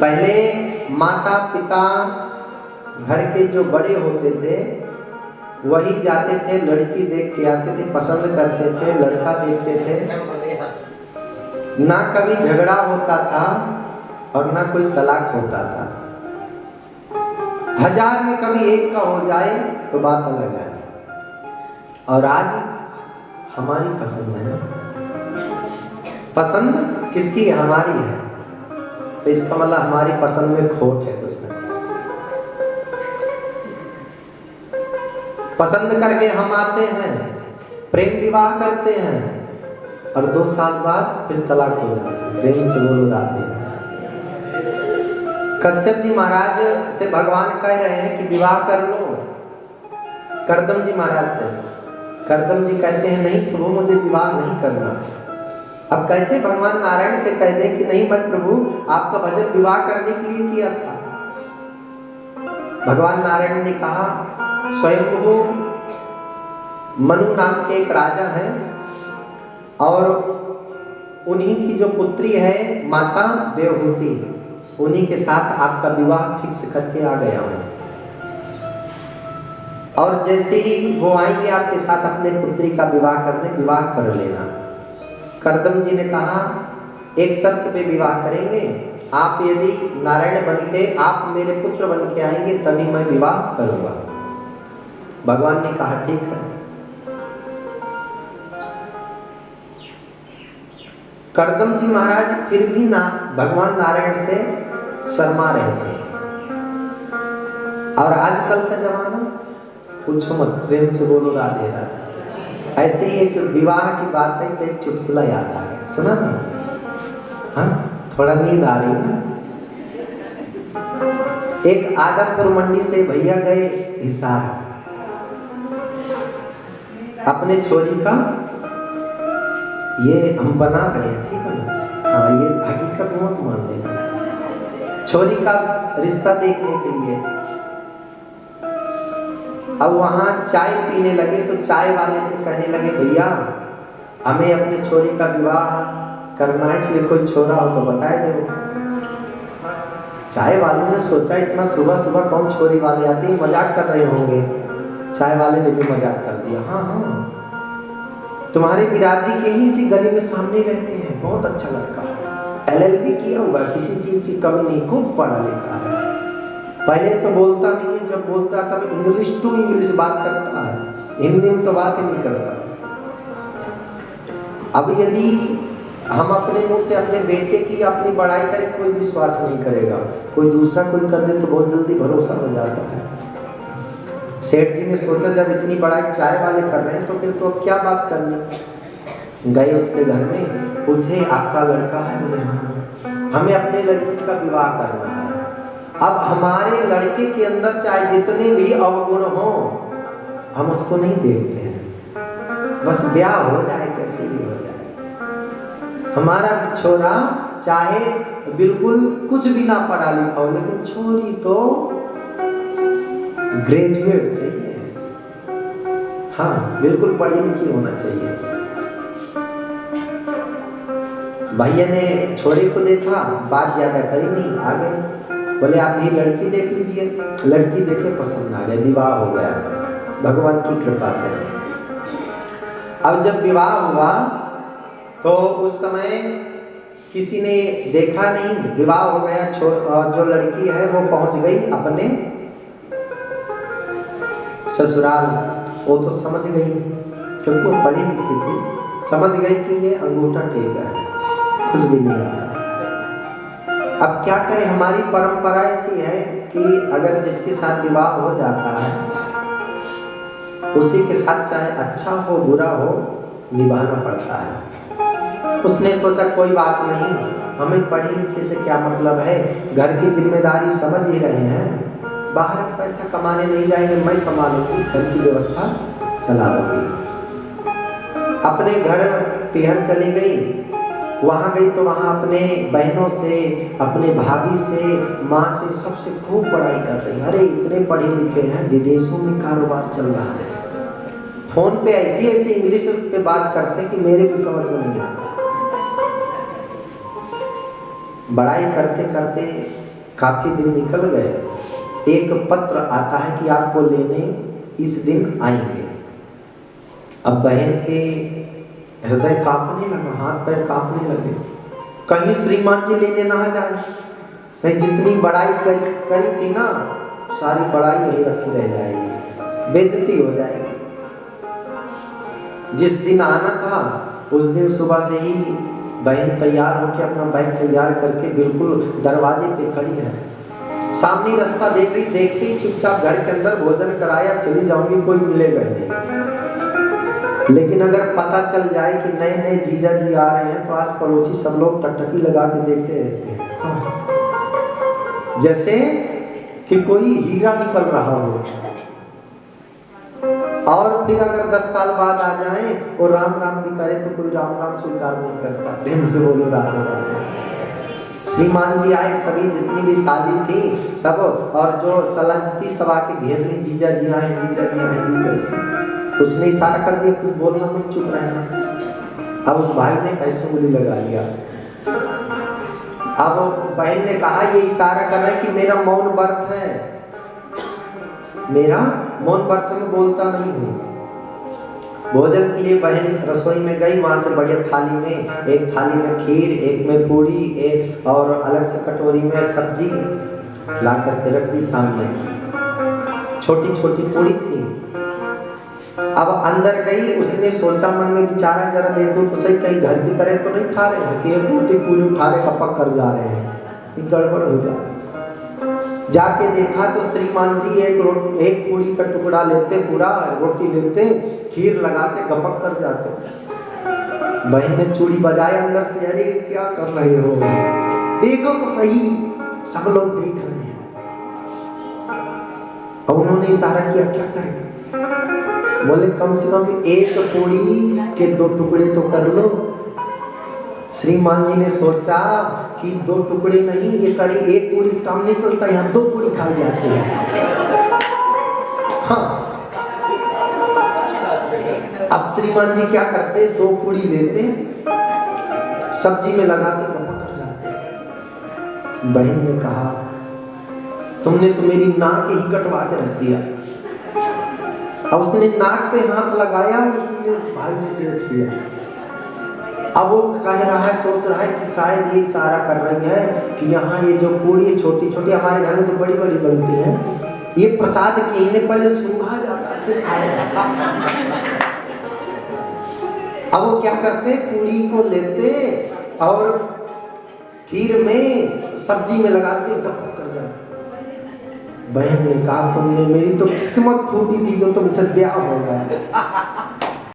पहले माता पिता घर के जो बड़े होते थे वही जाते थे, लड़की देख के आते थे, पसंद करते थे, लड़का देखते थे, ना कभी झगड़ा होता था और ना कोई तलाक होता था। 1000 में कभी एक का हो जाए तो बात अलग है। और आज हमारी पसंद है, पसंद किसकी? हमारी है। तो इसका मतलब हमारी पसंद में खोट है कुछ ना कुछ। पसंद करके हम आते हैं, प्रेम विवाह करते हैं और 2 साल बाद फिर तलाक हो जाता है। प्रेम से बोलो राधे। कश्यप जी महाराज से भगवान कह रहे हैं कि विवाह कर लो, करदम जी महाराज से। करदम जी कहते हैं नहीं प्रभु मुझे विवाह नहीं करना। अब कैसे भगवान नारायण से कह दें कि नहीं मैं प्रभु आपका भजन विवाह करने के लिए किया था। भगवान नारायण ने कहा स्वयंभू मनु नाम के एक राजा हैं और उन्हीं की जो पुत्री है माता देवहूति, उन्हीं के साथ आपका विवाह फिक्स करके आ गया हूं। और जैसे ही वो आएंगे आपके साथ अपने पुत्री का विवाह करने, विवाह कर लेना। करदम जी ने कहा एक शर्त पे विवाह करेंगे, आप यदि नारायण बन के आप मेरे पुत्र बन के आएंगे तभी मैं विवाह करूंगा। भगवान ने कहा ठीक है। करदम जी महाराज फिर भी ना भगवान नारायण से शर्मा रहे थे। और आजकल का जमाना पूछो मत, प्रेम से बोलो राधे राधे। ऐसे ही एक विवाह की बात है तो एक चुटकुला याद आ गया, सुना ना? हाँ, थोड़ा नींद आ रही है। एक आदमपुर मंडी से भैया गए हिसार, अपने छोरी का, ये हम बना रहे हैं ठीक है ना, हाँ ये हकीकत मत मान लेना, छोरी का रिश्ता देखने के लिए। अब वहां चाय पीने लगे तो चाय वाले से कहने लगे भैया हमें अपने छोरी का विवाह करना है, इसलिए कोई छोरा हो तो बताए दो। चाय वाले ने सोचा इतना सुबह सुबह कौन छोरी वाले आते हैं, मजाक कर रहे होंगे। चाय वाले ने भी मजाक कर दिया, हाँ हाँ तुम्हारे बिरादरी के ही इसी गली में सामने रहते हैं, बहुत अच्छा लड़का है, LLB किया हुआ, किसी चीज की कमी नहीं, खूब पढ़ा लिखा है। पहले तो बोलता नहीं है, जब बोलता तब इंग्लिश टू इंग्लिश बात करता है, हिंदी में तो बात ही नहीं करता। अब यदि हम अपने मुंह से अपने बेटे की अपनी बड़ाई करें कोई विश्वास नहीं करेगा, कोई दूसरा कोई कर दे तो बहुत जल्दी भरोसा हो जाता है। सेठ जी ने सोचा जब इतनी बड़ाई चाय वाले कर रहे हैं तो फिर तो अब क्या बात करनी। गए उसके घर में, पूछे आपका लड़का है? बोले हाँ, हमें अपने लड़की का विवाह करना है। अब हमारे लड़के के अंदर चाहे जितने भी अवगुण हो हम उसको नहीं देखते हैं, बस ब्याह हो जाए कैसे भी हो जाए। हमारा छोरा चाहे बिल्कुल कुछ भी ना पढ़ा लिखा हो, लेकिन छोरी तो ग्रेजुएट चाहिए, हाँ बिल्कुल पढ़ी लिखी होना चाहिए। भैया ने छोरी को देखा, बात ज्यादा करी नहीं, आ गए। बोले आप भी लड़की देख लीजिए, लड़की देखे पसंद आ गया, विवाह हो गया भगवान की कृपा से। अब जब विवाह हुआ तो उस समय किसी ने देखा नहीं, विवाह हो गया, जो लड़की है वो पहुंच गई अपने ससुराल। वो तो समझ गई क्योंकि वो पढ़ी लिखी थी, समझ गई कि ये अंगूठा टेका है, कुछ भी नहीं आता। अब क्या करें, हमारी परंपरा ऐसी है कि अगर जिसके साथ विवाह हो जाता है उसी के साथ चाहे अच्छा हो बुरा हो निभाना पड़ता है। उसने सोचा कोई बात नहीं, हमें पढ़े लिखे से क्या मतलब है, घर की जिम्मेदारी समझ ही रहे हैं, बाहर पैसा कमाने नहीं जाएंगे, मैं कमा लूंगी, घर की व्यवस्था चला लूंगी। अपने घर पिहर चली गई, वहाँ गई तो वहाँ अपने बहनों से, अपने भाभी से, माँ से, सबसे खूब पढ़ाई कर रही। अरे इतने पढ़े लिखे हैं, विदेशों में कारोबार चल रहा है, फोन पे ऐसी ऐसी इंग्लिश पे बात करते कि मेरे भी समझ में नहीं आता। बड़ाई करते करते काफी दिन निकल गए, एक पत्र आता है कि आपको लेने इस दिन आएंगे। अब बहन के हृदय कांपने लगा, हाथ पैर कांपने लगे, कहीं श्रीमान जी लेने ना जाए। मैं जितनी बड़ाई करी थी ना, सारी बड़ाई यही रखी रह जाएगी, बेइज्जती हो जाएगी। जिस दिन आना था उस दिन सुबह से ही बहन तैयार होकर अपना बैग तैयार करके बिल्कुल दरवाजे पे खड़ी है। सामने रास्ता देख रही, देखते ही चुपचाप घर के अंदर भोजन कराया, चली जाऊंगी, कोई मिलेगा नहीं। लेकिन अगर पता चल जाए कि नए नए जीजा जी आ रहे हैं तो आस पड़ोसी सब लोग टकटकी लगा के देखते रहते हैं, जैसे कि कोई हीरा निकल रहा हो। और फिर अगर 10 साल बाद आ जाए और राम राम भी करे तो कोई राम राम स्वीकार नहीं करता, प्रेम से बोलो राधे राधे। श्रीमान जी आए, सभी जितनी भी साली थी सब, और जो सलंज थी सब आके घेर ली, जीजा जी आए, जीजा जी आए, जीजा जी। उसने इशारा कर दिया, कुछ बोलना मत, चुप रहना। अब उस भाई ने ऐसे उंगली लगा लिया। अब बहन ने कहा, ये इशारा कर रहा है कि मेरा मौन व्रत है, मेरा मौन व्रत में बोलता नहीं हूँ। भोजन के लिए बहन रसोई में गई, वहां से बढ़िया थाली में, एक थाली में खीर, एक में पूरी, एक और अलग से कटोरी में सब्जी ला करके रख दी सामने। छोटी छोटी पूरी थी। अब अंदर गई, उसने सोचा मन में, विचारा जरा देखो तो सही, कहीं घर की तरह तो नहीं खा रहे हैं कि एक रोटी पूरी उठा रहे कपक कर जा रहे हैं, गड़बड़ हो जाए। जाके देखा तो श्रीमान जी एक पूरी का टुकड़ा लेते, पूरा रोटी लेते, खीर लगाते, गपक कर जाते। बहन ने चूड़ी बजाए अंदर से, अरे क्या कर रहे हो, देखो तो सही, सब लोग देख रहे हैं। और उन्होंने इशारा किया, क्या करें? बोले कम से कम एक पूरी के 2 टुकड़े तो कर लो। श्रीमान जी ने सोचा कि 2 टुकड़े नहीं, ये करी एक पूरी काम नहीं चलता, यहाँ 2 पूरी खा जाते हैं। हाँ, अब श्रीमान जी क्या करते, 2 पूरी लेते, सब्जी में लगाते, गपक कर जाते। बहन ने कहा, तुमने तो मेरी नाक ही कटवा के रख दिया। अब उसने नाक पे हाथ लगाया, उसने भाई ने देख लिया। अब वो कह रहा है, सोच रहा है कि शायद ये इशारा कर रही है कि यहाँ ये जो पूरी छोटी छोटी, हमारे घर में तो बड़ी बड़ी बनती है, ये प्रसाद कहने पहले सूंघा जाता फिर खाया। अब वो क्या करते, पूरी को लेते और खीर में सब्जी में लगाते, गप कर जाते। बहन ने कहा, तुमने, मेरी तो किस्मत फूटी थी जो तुमसे ब्याह हो गया।